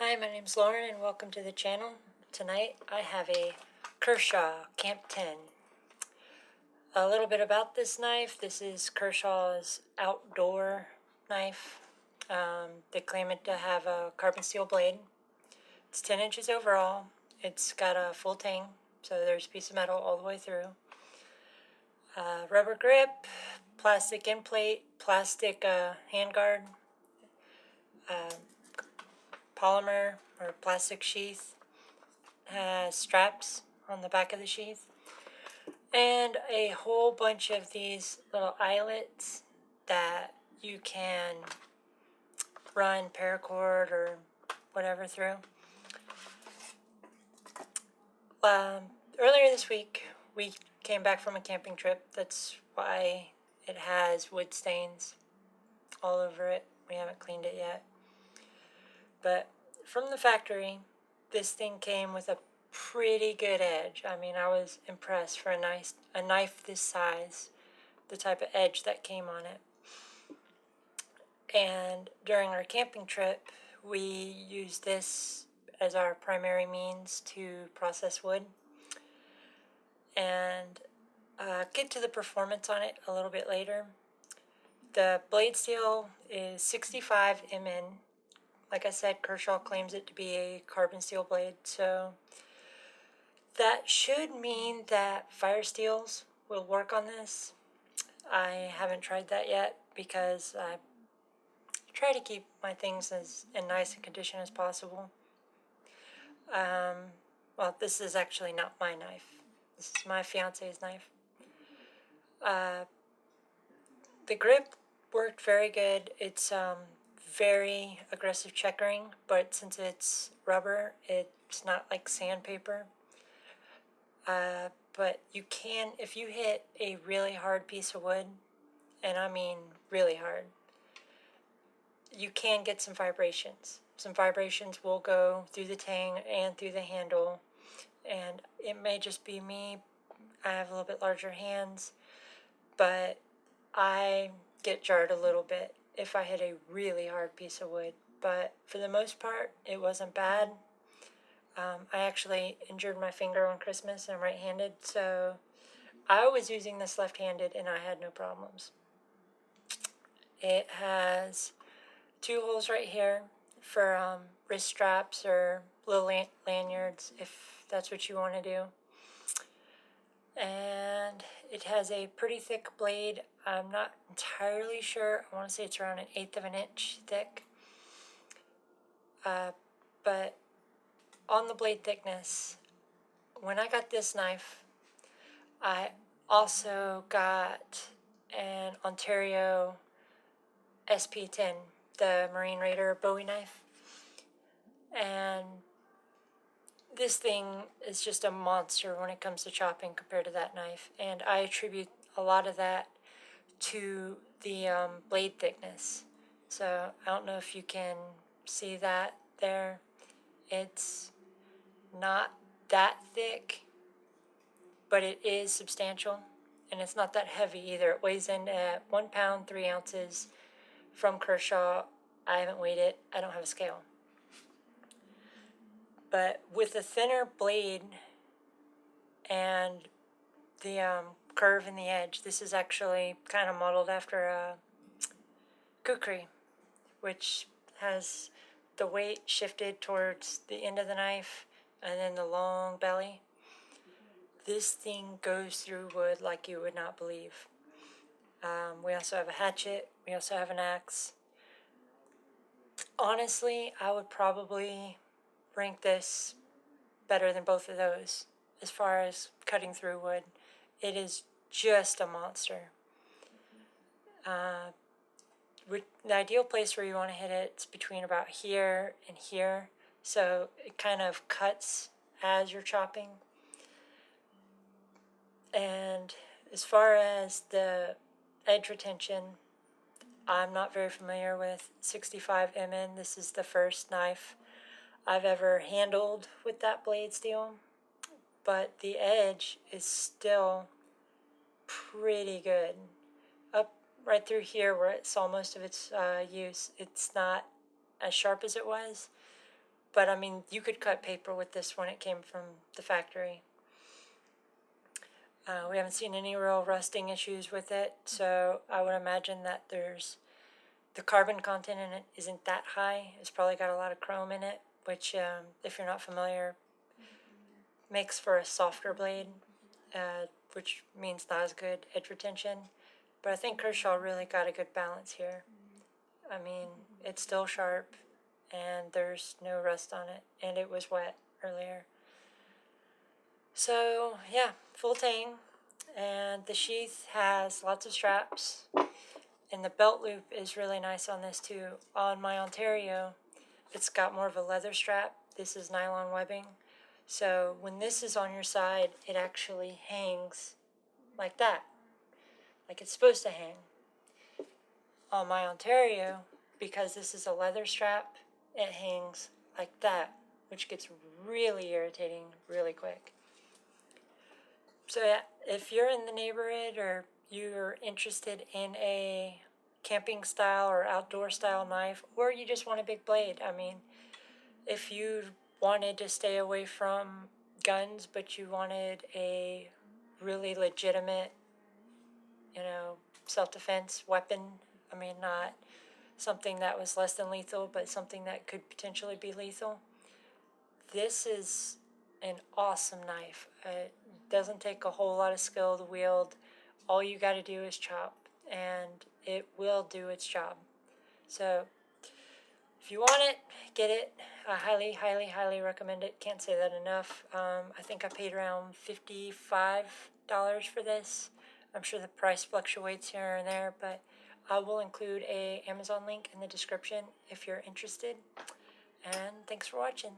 Hi, my name's Lauren and welcome to the channel. Tonight I have a Kershaw Camp 10. A little bit about this knife. This is Kershaw's outdoor knife. They claim it to have a carbon steel blade. It's 10 inches overall. It's got a full tang, so there's a piece of metal all the way through. Rubber grip, plastic end plate, plastic handguard, polymer or plastic sheath, has straps on the back of the sheath, and a whole bunch of these little eyelets that you can run paracord or whatever through. Earlier this week, we came back from a camping trip. That's why it has wood stains all over it. We haven't cleaned it yet. But from the factory, this thing came with a pretty good edge. I mean, I was impressed for a knife this size, the type of edge that came on it. And during our camping trip, we used this as our primary means to process wood. And get to the performance on it a little bit later. The blade steel is 65 Mn. Like I said, Kershaw claims it to be a carbon steel blade, so that should mean that fire steels will work on this. I haven't tried that yet because I try to keep my things as in nice condition as possible. Well, this is actually not my knife. This is my fiance's knife. The grip worked very good. It's very aggressive checkering, but since it's rubber, it's not like sandpaper. But you can, if you hit a really hard piece of wood, and I mean really hard, you can get some vibrations. Some vibrations will go through the tang and through the handle, and it may just be me. I have a little bit larger hands, but I get jarred a little bit if I hit a really hard piece of wood. But for the most part, it wasn't bad. I actually injured my finger on Christmas. I'm right-handed, so I was using this left-handed and I had no problems. It has 2 holes right here for wrist straps or little lanyards if that's what you want to do. And it has a pretty thick blade. I'm not entirely sure. I want to say it's around 1/8 of an inch thick. But on the blade thickness, when I got this knife, I also got an Ontario SP10, the Marine Raider Bowie knife. And this thing is just a monster when it comes to chopping compared to that knife. And I attribute a lot of that to the blade thickness. So I don't know if you can see that there. It's not that thick, but it is substantial, and it's not that heavy either. It weighs in at 1 pound 3 ounces from Kershaw. I haven't weighed it. I don't have a scale. But with a thinner blade and the curve in the edge, this is actually kind of modeled after a Kukri, which has the weight shifted towards the end of the knife and then the long belly. This thing goes through wood like you would not believe. We also have a hatchet. We also have an axe. Honestly, I would probably rank this better than both of those as far as cutting through wood. It is just a monster. The ideal place where you want to hit it is between about here and here, so it kind of cuts as you're chopping. And as far as the edge retention, I'm not very familiar with 65 Mn. This is the first knife I've ever handled with that blade steel, but the edge is still pretty good. Up right through here where it saw most of its use, it's not as sharp as it was, But I mean, you could cut paper with this when it came from the factory. We haven't seen any real rusting issues with it, so I would imagine that the carbon content in it isn't that high. It's probably got a lot of chrome in it, which, if you're not familiar, makes for a softer blade, which means not as good edge retention. But I think Kershaw really got a good balance here. I mean, it's still sharp, and there's no rust on it, and it was wet earlier. So, yeah, full tang, and the sheath has lots of straps, and the belt loop is really nice on this too. On my Ontario, it's got more of a leather strap. This is nylon webbing. So when this is on your side, it actually hangs like that, like it's supposed to hang. On my Ontario, because this is a leather strap, it hangs like that, which gets really irritating really quick. So yeah, if you're in the neighborhood or you're interested in a camping style or outdoor style knife, or you just want a big blade, I mean, if you wanted to stay away from guns, but you wanted a really legitimate, self-defense weapon, I mean, not something that was less than lethal, but something that could potentially be lethal, this is an awesome knife. It doesn't take a whole lot of skill to wield. All you got to do is chop, and it will do its job. So if you want it, get it. I highly, highly, highly recommend it. Can't say that enough. I think I paid around $55 for this. I'm sure the price fluctuates here and there, but I will include a Amazon link in the description if you're interested. And thanks for watching.